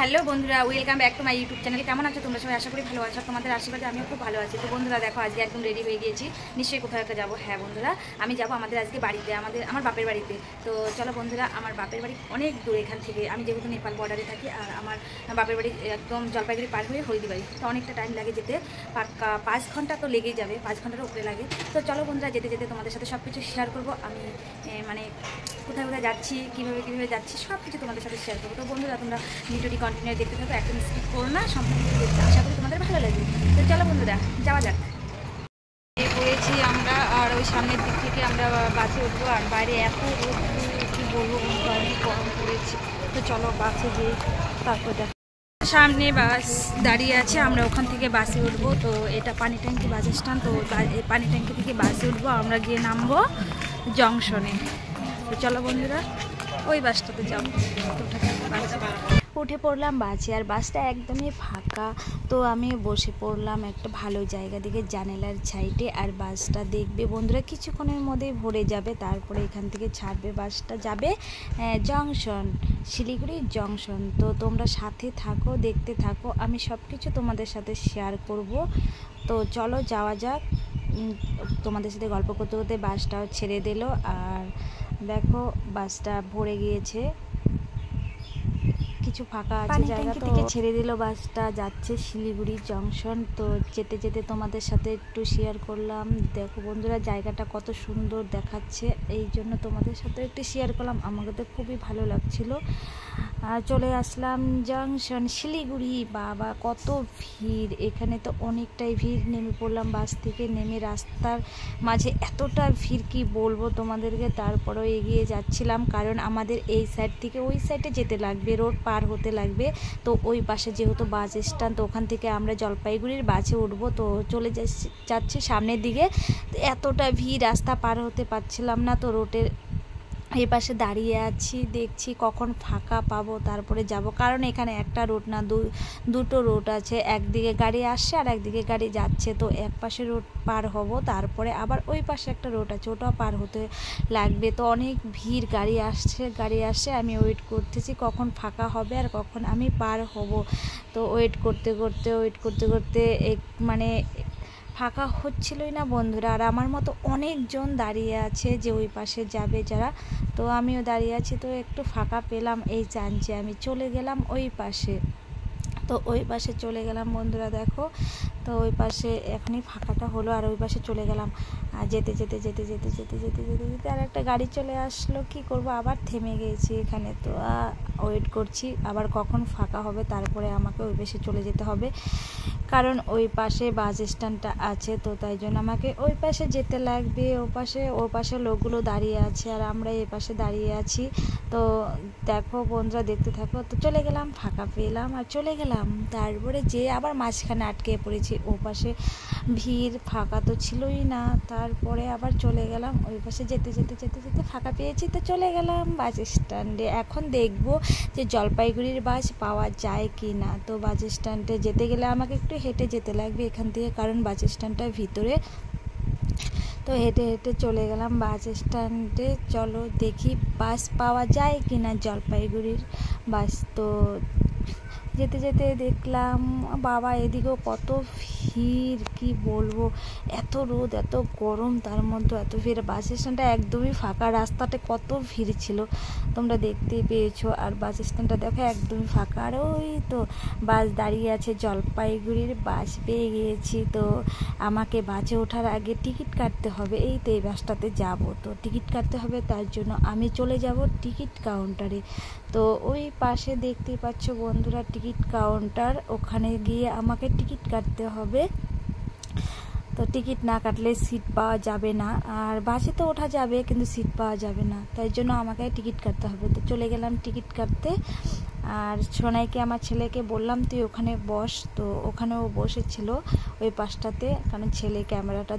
Hello বন্ধুরা, welcome back to my YouTube channel. কেমন আছো তোমরা সবাই? আশা করি ভালো আছো। তোমাদের আশীর্বাদে আমিও খুব ভালো আছি। তো বন্ধুরা দেখো, আজকে একদম রেডি হয়ে গিয়েছি, নিশ্চয়ই কোথাও একটা যাবো। হ্যাঁ বন্ধুরা, আমি যাবো আমাদের আজকে বাড়িতে, আমার বাপের বাড়িতে। তো চলো বন্ধুরা, আমার বাপের বাড়ি অনেক দূর এখান থেকে। আমি যেহেতু নেপাল বর্ডারে থাকি, আর আমার বাপের বাড়ি একদম জলপাইগুড়ি পার হয়ে হলদিবাড়ি, তো অনেকটা টাইম লাগে যেতে, পাক্কা 5 ঘন্টা তো লেগেই যাবে, 5 ঘন্টারও উপরে লাগে। তো চলো বন্ধুরা, যেতে যেতে তোমাদের সাথে সব কিছু শেয়ার করবো। আমি মানে কোথায় কোথায় যাচ্ছি, কীভাবে যাচ্ছি, সব কিছু তোমাদের সাথে শেয়ার করবো। তো বন্ধুরা, তোমরা ভিডিওটি কন্টিনিউ দেখতে থাকো, একদম স্কিপ করো না, সম্পূর্ণ দেখতে। আশা করি তোমাদের ভালো লাগবে। তো চলো বন্ধুরা, যাওয়া যাক। পড়েছি আমরা, আর ওই সামনের দিক থেকে আমরা বাসে উঠবো। আর বাইরে এত রোদ, কী বলবো বন্ধুরা, অনেক গরম পড়েছে। তো চলো বাসে গিয়ে তারপর দেখো। সামনে বাস দাঁড়িয়ে আছে, আমরা ওখান থেকে বাসে উঠবো। তো এটা পানি ট্যাঙ্কি বাস স্ট্যান্ড। তো এই পানি ট্যাঙ্কি থেকে বাসে উঠবো, আমরা গিয়ে নামবো জংশনে। তো চলো বন্ধুরা, ওই বাসটাতে যাবো। উঠে পড়লাম বাসে, আর বাসটা একদমই ফাঁকা। তো আমি বসে পড়লাম একটা ভালো জায়গা দিকে, জানালার সাইডে। আর বাসটা দেখবে বন্ধুরা, কিছুক্ষণের মধ্যেই ভরে যাবে। তারপরে এখান থেকে ছাড়বে, বাসটা যাবে জংশন, শিলিগুড়ি জংশন। তো তোমরা সাথে থাকো, দেখতে থাকো, আমি সব কিছু তোমাদের সাথে শেয়ার করব। তো চলো যাওয়া যাক। তোমাদের সাথে গল্প করতে করতে বাসটাও ছেড়ে দিল। আর দেখো, বাসটা ভরে গিয়েছে, কিছু ফাঁকা আছে জায়গা, তো ছেড়ে দিল। বাসটা যাচ্ছে শিলিগুড়ি জংশন। তো যেতে যেতে তোমাদের সাথে একটু শেয়ার করলাম। দেখো বন্ধুরা, জায়গাটা কত সুন্দর দেখাচ্ছে, এই জন্য তোমাদের সাথে একটু শেয়ার করলাম। আমাকে তো খুবই ভালো লাগছিল। চলে আসলাম জংশন শিলিগুড়ি। বাবা কত ভিড় এখানে, তো অনেকটাই ভিড়। নেমে পড়লাম বাস থেকে, নেমে রাস্তার মাঝে এতটা ভিড় কি বলবো তোমাদেরকে। তারপরেও এগিয়ে যাচ্ছিলাম, কারণ আমাদের এই সাইড থেকে ওই সাইডে যেতে লাগবে, রোড পার হতে লাগবে। তো ওই পাশে যেহেতু বাস স্ট্যান্ড, তো ওখান থেকে আমরা জলপাইগুড়ির বাসে উঠবো। তো চলে যাচ্ছি সামনের দিকে। এতটা ভিড়, রাস্তা পার হতে পারছিলাম না। তো রোডের এই পাশে দাঁড়িয়ে আছি, দেখছি কখন ফাঁকা পাবো, তারপরে যাব। কারণ এখানে একটা রোড না, দুটো রোড আছে, একদিকে গাড়ি আসছে আর একদিকে গাড়ি যাচ্ছে। তো এক পাশে রোড পার হব, তারপরে আবার ওই পাশে একটা রোড আছে, ওটা পার হতে লাগবে। তো অনেক ভিড়, গাড়ি আসছে, আমি ওয়েট করতেছি কখন ফাঁকা হবে আর কখন আমি পার হব। তো ওয়েট করতে করতে মানে ফাঁকা হচ্ছিলই না বন্ধুরা। আর আমার মতো অনেকজন দাঁড়িয়ে আছে যে ওই পাশে যাবে যারা, তো আমিও দাঁড়িয়ে আছি। তো একটু ফাঁকা পেলাম, এই চান্সে আমি চলে গেলাম ওই পাশে। তো ওই পাশে চলে গেলাম বন্ধুরা, দেখো। তো ওই পাশে এখনই ফাঁকাটা হলো, আর ওই পাশে চলে গেলাম। আর যেতে আর একটা গাড়ি চলে আসলো। কি করব, আবার থেমে গেছি এখানে। তো ওয়েট করছি আবার কখন ফাঁকা হবে, তারপরে আমাকে ওই পাশে চলে যেতে হবে, কারণ ওই পাশে বাস স্ট্যান্ডটা আছে। তো তাই জন্য আমাকে ওই পাশে যেতে লাগবে। ওর পাশে লোকগুলো দাঁড়িয়ে আছে, আর আমরা এই পাশে দাঁড়িয়ে আছি। তো দেখো বন্ধুরা, দেখতে থাকো। তো চলে গেলাম, ফাঁকা পেলাম আর চলে গেলাম। তারপরে যে আবার মাঝখানে আটকে পড়েছি, ও পাশে ভিড়, ফাঁকা তো ছিলই না। তারপরে আবার চলে গেলাম ওই পাশে, যেতে ফাঁকা পেয়েছি। তো চলে গেলাম বাস স্ট্যান্ডে। এখন দেখবো যে জলপাইগুড়ির বাস পাওয়া যায় কি না। তো বাস স্ট্যান্ডে যেতে গেলে আমাকে একটু হেঁটে যেতে লাগবে এখান থেকে, কারণ বাস স্ট্যান্ডটা ভিতরে। তো হেঁটে চলে গেলাম বাস স্ট্যান্ডে। চলো দেখি বাস পাওয়া যায় কি না, জলপাইগুড়ির বাস। তো যেতে দেখলাম বাবা, এদিকেও কত ভিড়, কি বলবো, এত রোদ, এত গরম, তার মধ্যে এত ভিড়। বাস স্ট্যান্ডটা একদমই ফাঁকা, রাস্তাতে কত ভিড় ছিল তোমরা দেখতেই পেয়েছো। আর বাস স্ট্যান্ডটা দেখো একদমই ফাঁকা। আর ওই তো বাস দাঁড়িয়ে আছে, জলপাইগুড়ির বাস পেয়ে গিয়েছি। তো আমাকে বাসে ওঠার আগে টিকিট কাটতে হবে, এই তো এই বাসটাতে যাব। তো টিকিট কাটতে হবে, তার জন্য আমি চলে যাব টিকিট কাউন্টারে। তো ওই পাশে দেখতেই পাচ্ছ বন্ধুরা টিকিট কাউন্টার, ওখানে গিয়ে আমাকে টিকিট কাটতে হবে। তো টিকিট না কাটলে সিট পাওয়া যাবে না, আর বাসে তো ওঠা যাবে কিন্তু সিট পাওয়া যাবে না, তাই জন্য আমাকে টিকিট কাটতে হবে। তো চলে গেলাম টিকিট কাটতে। আর সোনাইকে, আমার ছেলেকে বললাম তুই ওখানে বস। তো ওখানে ও বসেছিল ওই পাশটাতে, কারণ ছেলে ক্যামেরাটা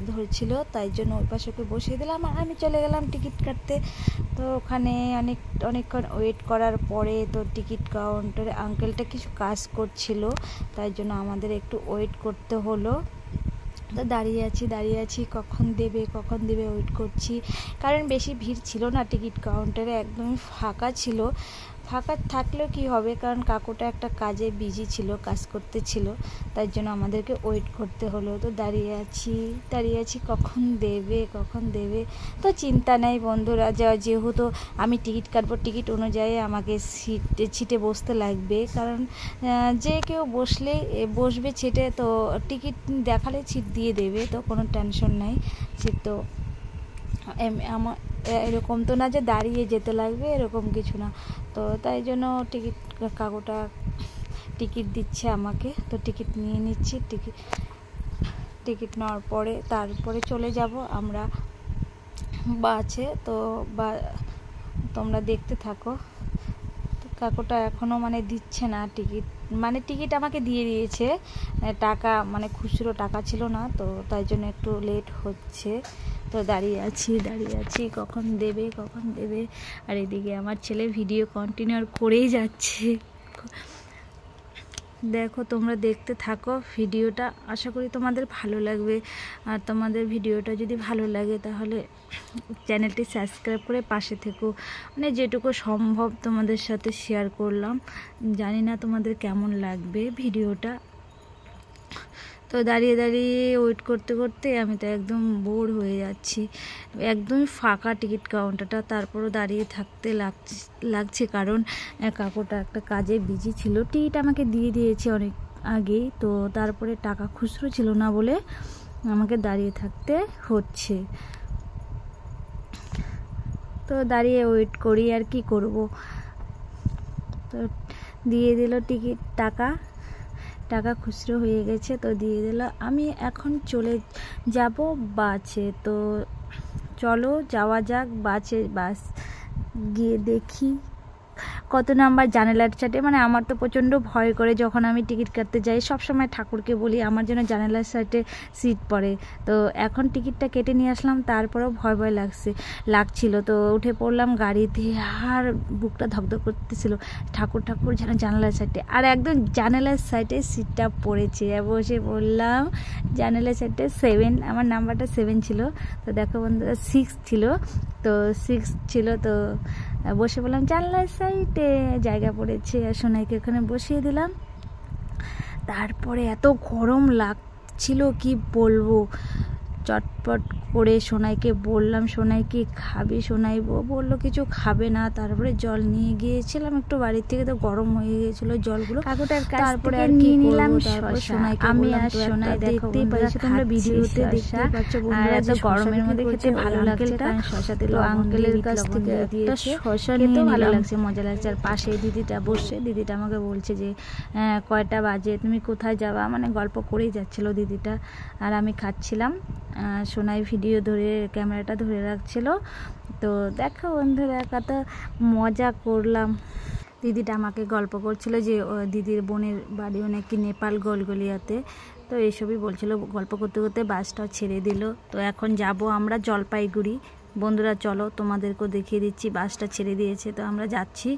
ধরছিল, তাই জন্য ওই পাশে ওকে বসিয়ে দিলাম। আর আমি চলে গেলাম টিকিট কাটতে। তো ওখানে অনেকক্ষণ ওয়েট করার পরে তো টিকিট কাউন্টারে আঙ্কেলটা কিছু কাজ করছিল, তাই জন্য আমাদের একটু ওয়েট করতে হলো। তো দাঁড়িয়ে আছি কখন দেবে ওয়েট করছি, কারণ বেশি ভিড় ছিল না টিকিট কাউন্টারে, একদমই ফাঁকা ছিল। ফাঁকা থাকলেও কি হবে, কারণ কাকুটা একটা কাজে বিজি ছিল, কাজ করতে ছিল, তার জন্য আমাদেরকে ওয়েট করতে হলো। তো দাঁড়িয়ে আছি কখন দেবে। তো চিন্তা নেই বন্ধুরা, যেহেতু আমি টিকিট কাটবো, টিকিট অনুযায়ী আমাকে সিটে বসতে লাগবে, কারণ যে কেউ বসবে সিটে, তো টিকিট দেখালে সিট দিয়ে দেবে, তো কোনো টেনশন নেই। সিট তো আমার এরকম তো না যে দাঁড়িয়ে যেতে লাগবে, এরকম কিছু না। তো তাই জন্য কাকুটা টিকিট দিচ্ছে আমাকে, তো টিকিট নিয়ে নিচ্ছি। টিকিট নেওয়ার পরে তারপরে চলে যাব আমরা বাসে। তো তোমরা দেখতে থাকো। তো কাকুটা এখনও দিচ্ছে না টিকিট আমাকে দিয়ে দিয়েছে, টাকা খুচরো টাকা ছিল না, তো তাই জন্য একটু লেট হচ্ছে। তো দাঁড়িয়ে আছি কখন দেবে। আর এদিকে আমার ছেলে ভিডিও কন্টিনিউ করেই যাচ্ছে। দেখো, তোমরা দেখতে থাকো ভিডিওটা, আশা করি তোমাদের ভালো লাগবে। আর তোমাদের ভিডিওটা যদি ভালো লাগে তাহলে চ্যানেলটি সাবস্ক্রাইব করে পাশে থেকো। যেটুকু সম্ভব তোমাদের সাথে শেয়ার করলাম, জানি না তোমাদের কেমন লাগবে ভিডিওটা। তো দাঁড়িয়ে ওয়েট করতে আমি তো একদম বোর হয়ে যাচ্ছি। একদমই ফাঁকা টিকিট কাউন্টারটা, তারপরও দাঁড়িয়ে থাকতে লাগছে, কারণ কাকুটা একটা কাজে বিজি ছিল। টিকিট আমাকে দিয়ে দিয়েছে অনেক আগেই, তো তারপরে টাকা খুচরো ছিল না বলে আমাকে দাঁড়িয়ে থাকতে হচ্ছে। তো দাঁড়িয়ে ওয়েট করি, আর কি করব। তো দিয়ে দিল টিকিট, টাকা খুচরো হয়ে গেছে, তো দিয়ে দিল। আমি এখন চলে যাব বাসে। তো চলো যাওয়া যাক বাসে। বাস গিয়ে দেখি কত নাম্বার জানালার সাইডে। আমার তো প্রচণ্ড ভয় করে যখন আমি টিকিট কাটতে যাই, সবসময় ঠাকুরকে বলি আমার জন্য জানালার সাইডে সিট পড়ে। তো এখন টিকিটটা কেটে নিয়ে আসলাম, তারপরেও ভয় লাগছিল। তো উঠে পড়লাম গাড়িতে, আর বুকটা ধকধক করতেছিল, ঠাকুর যেন জানালার সাইডে। আর একদম জানালার সাইডে সিটটা পড়েছে, বসে পড়লাম জানালার সাইডে 7, আমার নাম্বারটা 7 ছিল। তো দেখো বন্ধুরা 6 ছিল, তো 6 ছিল। তো বসে পড়লাম জানলার সাইডে, জায়গা পড়েছে, আর সোনাইকে ওখানে বসিয়ে দিলাম। তারপরে এত গরম লাগছিল কি বলবো, চটপট করে সোনাইকে বললাম, সোনাই কি খাবি? সোনাই বললো কিছু খাবে না। তারপরে জল নিয়ে গিয়েছিলাম একটু বাড়ির থেকে, তো গরম হয়ে গিয়েছিল জলগুলো, কাকুটার কাছ থেকে নিয়ে নিলাম। আমি আর সোনাই দেখতেই পাচ্ছি, তোমরা ভিডিওতে দেখতেই পাচ্ছ বন্ধুরা, এত গরমের মধ্যে খেতে ভালো লাগছে, কারণ শশা তেল আঙ্কেলের কাছ থেকে দিয়েছে, শশা নিয়ে ভালো লাগছে, মজা লাগছে। আর পাশে দিদিটা বসে, দিদিটা আমাকে বলছে যে কয়টা বাজে, তুমি কোথায় যাবা, গল্প করেই যাচ্ছিল দিদিটা। আর আমি খাচ্ছিলাম, সোনাই ভিডিও ক্যামেরাটা ধরে রাখছিল। তো দেখো বন্ধুরা কত মজা করলাম। দিদিটা আমাকে গল্প করছিল যে দিদির বোনের বাড়ি নাকি নেপাল গলগলিয়াতে, তো এইসবই বলছিল। গল্প করতে বাসটাও ছেড়ে দিল। তো এখন যাব আমরা জলপাইগুড়ি। বন্ধুরা চলো তোমাদেরকেও দেখিয়ে দিচ্ছি, বাসটা ছেড়ে দিয়েছে, তো আমরা যাচ্ছি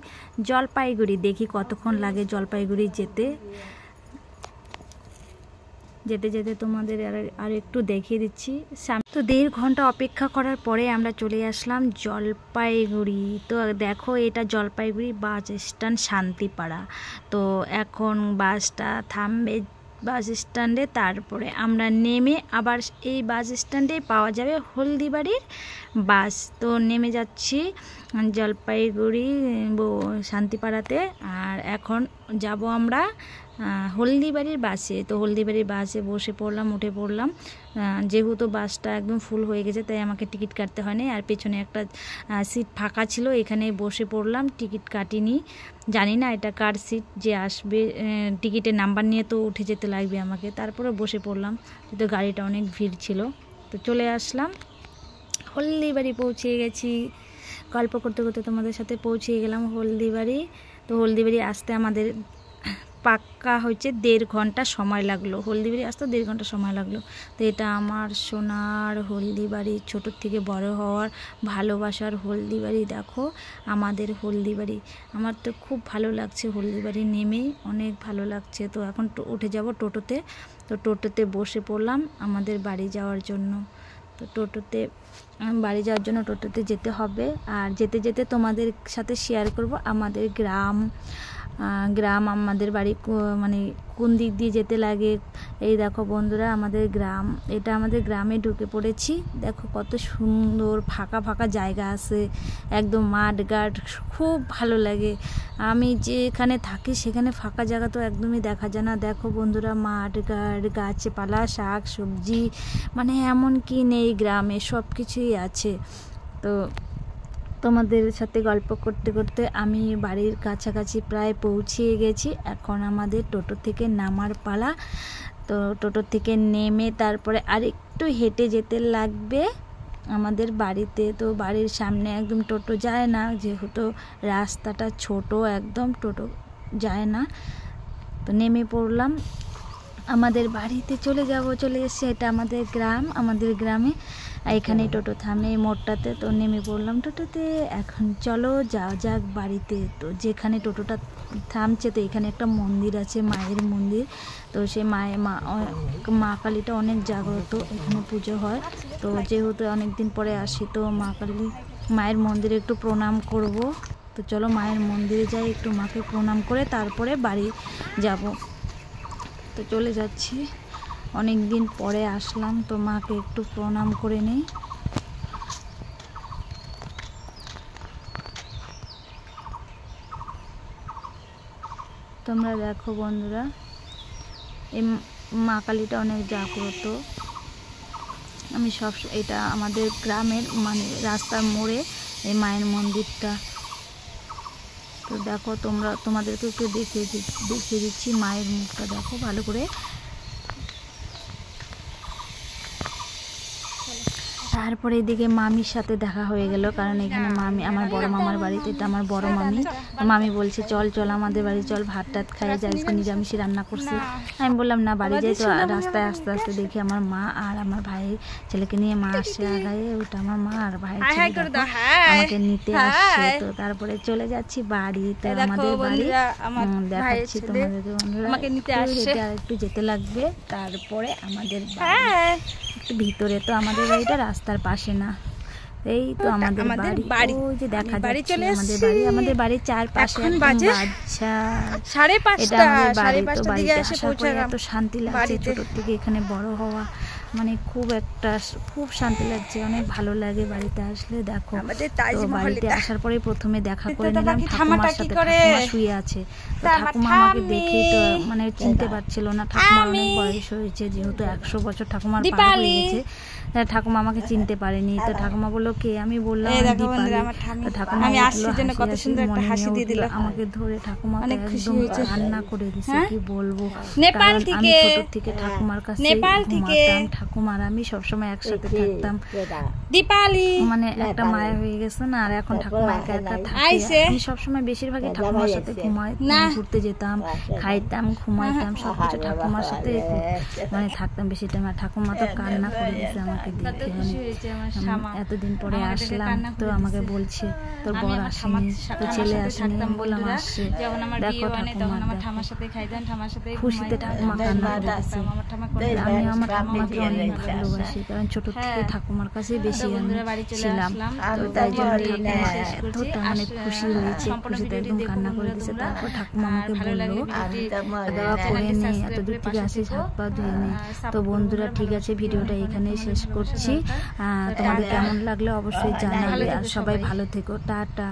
জলপাইগুড়ি। দেখি কতক্ষণ লাগে জলপাইগুড়ি যেতে তোমাদের আর একটু দেখিয়ে দিচ্ছি। তো 1.5 ঘন্টা অপেক্ষা করার পরে আমরা চলে আসলাম জলপাইগুড়ি। তো দেখো এটা জলপাইগুড়ি বাস স্ট্যান্ড শান্তিপাড়া। তো এখন বাসটা থামবে বাস স্ট্যান্ডে, তারপরে আমরা নেমে আবার এই বাস স্ট্যান্ডে পাওয়া যাবে হলদিবাড়ির বাস। তো নেমে যাচ্ছি জলপাইগুড়ি শান্তিপাড়াতে, আর এখন যাব আমরা হলদিবাড়ির বাসে। তো হলদিবাড়ির বাসে উঠে পড়লাম। যেহেতু বাসটা একদম ফুল হয়ে গেছে, তাই আমাকে টিকিট কাটতে হয়নি। আর পেছনে একটা সিট ফাঁকা ছিল, এখানে বসে পড়লাম, টিকিট কাটিনি। জানি না এটা কার সিট, যে আসবে টিকিটের নাম্বার নিয়ে তো উঠে যেতে লাগবে আমাকে। তারপরে বসে পড়লাম, তো গাড়িটা অনেক ভিড় ছিল। তো চলে আসলাম হলদিবাড়ি, পৌঁছে গেছি। গল্প করতে তোমাদের সাথে পৌঁছে গেলাম হলদিবাড়ি। তো হলদিবাড়ি আসতে আমাদের পাক্কা হচ্ছে 1.5 ঘন্টা সময় লাগলো, হলদিবাড়ি আসতে 1.5 ঘন্টা সময় লাগলো। তো এটা আমার সোনার হলদিবাড়ি, ছোটোর থেকে বড় হওয়ার ভালোবাসার হলদিবাড়ি। দেখো আমাদের হলদিবাড়ি, আমার তো খুব ভালো লাগছে হলদিবাড়ি নেমে, অনেক ভালো লাগছে। তো এখন উঠে যাব টোটোতে। তো টোটোতে বসে পড়লাম আমাদের বাড়ি যাওয়ার জন্য। তো টোটোতে বাড়ি যাওয়ার জন্য টোটোতে যেতে হবে। আর যেতে যেতে তোমাদের সাথে শেয়ার করব আমাদের গ্রাম আমাদের বাড়ি মানে কোন দিক দিয়ে যেতে লাগে। এই দেখো বন্ধুরা আমাদের গ্রাম, এটা আমাদের গ্রামে ঢুকে পড়েছি। দেখো কত সুন্দর ফাঁকা ফাঁকা জায়গা আছে, একদম মাঠ ঘাট, খুব ভালো লাগে। আমি যেখানে থাকি সেখানে ফাঁকা জায়গা তো একদমই দেখা যায় না। দেখো বন্ধুরা মাঠ ঘাট, গাছপালা, শাক সবজি, মানে এমন কি নেই গ্রামে, সব কিছুই আছে। তো তোমাদের সাথে গল্প করতে করতে আমি বাড়ির কাছাকাছি প্রায় পৌঁছিয়ে গেছি। এখন আমাদের টোটো থেকে নামার পালা। তো টোটো থেকে নেমে তারপরে আরেকটু হেঁটে যেতে লাগবে আমাদের বাড়িতে। তো বাড়ির সামনে একদম টোটো যায় না, যেহেতু রাস্তাটা ছোট, একদম টোটো যায় না। তো নেমে পড়লাম, আমাদের বাড়িতে চলে এসেছি। এটা আমাদের গ্রাম, আমাদের গ্রামে এখানে টোটো থামে মোড়টাতে। তো নেমে পড়লাম টোটোতে, এখন চলো যাওয়া যাক বাড়িতে। তো যেখানে টোটোটা থামছে, তো এখানে একটা মন্দির আছে, মায়ের মন্দির। তো সেই মা কালীটা অনেক জাগ্রত, এখানে পুজো হয়। তো যেহেতু অনেক দিন পরে আসি, তো মায়ের মন্দিরে একটু প্রণাম করব। তো চলো মায়ের মন্দিরে যাই, একটু মাকে প্রণাম করে তারপরে বাড়ি যাব। তো চলে যাচ্ছি, অনেক দিন পরে আসলাম, তো মাকে একটু প্রণাম করে নেই। তোমরা দেখো বন্ধুরা, এই মা কালীটা অনেক জাগ্রত। আমি এটা আমাদের গ্রামের মানে রাস্তার মোড়ে এই মায়ের মন্দিরটা। তো দেখো তোমাদেরকে একটু দেখিয়ে দিচ্ছি মায়ের মুখটা, দেখো ভালো করে। তারপরে এদিকে মামির সাথে দেখা হয়ে গেল, কারণ এখানে মামি, আমার বড় মামার বাড়িতে, এটা আমার বড় মামি বলছে চল আমাদের বাড়ি চল, ভাত টাত খাইয়ে যাই, আজকে নিরামিষই রান্না করছে। আমি বললাম না, বাড়ি যাই। তো রাস্তায় আস্তে আস্তে দেখি আমার মা আর আমার ভাইয়ের ছেলেকে নিয়ে মা আসছে আগায়ে, ওটা আমার মা আর ভাইয়ের ছেলে আমাকে নিতে আসছে। তো তারপরে চলে যাচ্ছি বাড়ি। তো আমাদের বাড়ি দেখাচ্ছি তোমাদের বন্ধুরা, আর একটু যেতে লাগবে, তারপরে আমাদের একটু ভিতরে। তো আমাদের বাড়িটা রাস্তার পাশে না, এই তো আমাদের বাড়ি, ওই যে দেখা যাচ্ছে আমাদের বাড়ির চারপাশে। এটা আমাদের বাড়ি। তো বাড়িতে আসার পরে এত শান্তি লাগছে, ছোটোর থেকে এখানে বড় হওয়া, মানে খুব শান্তি লাগছে, অনেক ভালো লাগে বাড়িতে আসলে। দেখো তো বাড়িতে আসার পরে প্রথমে দেখা করে নিলাম ঠাকুমার সাথে, ঠাকুমা শুয়ে আছে। তো ঠাকুমা আমাকে দেখে তো মানে চিনতে পারছিল না, ঠাকুমার অনেক বয়স হয়েছে, যেহেতু 100 বছর ঠাকুমার পার হয়ে গেছে। ঠাকুমা আমাকে চিনতে পারেনি। তো ঠাকুমা বললো কে, আমি বললাম দীপালি। তো ঠাকুমা আমাকে ধরে ঠাকুমা একদম রান্না করে দিছে, কি বলবো। আমি ছোট থেকে ঠাকুমার কাছে ঘুমাতাম, ঠাকুমার আমি সবসময় একসাথে থাকতাম। দীপালি মানে একটা মায়া হয়ে গেছে না, আর এখন ঠাকুমা একা একা থাকে। আমি সবসময় বেশিরভাগই ঠাকুমার সাথে ঘুরতে যেতাম, খাইতাম, ঘুমাইতাম, সবকিছু ঠাকুমার সাথে মানে থাকতাম বেশি টাইম। আর ঠাকুমা তো কান্না করে দিছে আমাকে দেখে, মানে এতদিন পরে আসলাম। তো আমাকে বলছে তোর বর আসেনি, তো ছেলে আসেনি। আমি বললাম আসছে। দেখো ঠাকুমা খুশিতে ঠাকুমা কান্না করে দিচ্ছে। আমি আমার ঠাকুমাকে অনেক ভালোবাসি, কারণ ছোট থেকে ঠাকুমার কাছে বেশি আমি ছিলাম। তো তাই জন্য ঠাকুমা এতটা অনেক খুশি হয়েছে, খুশিতে একদম কান্না করে দিচ্ছে। তারপর ঠাকুমা আমাকে বললো দেওয়া করে নেই, এত দূর থেকে আসিস, হাত পা ধুয়ে নেই। তো বন্ধুরা ঠিক আছে, ভিডিওটা এখানে শেষ করছি। তোমাদের কেমন লাগলো অবশ্যই জানাবে, আর সবাই ভালো থেকো, টাটা।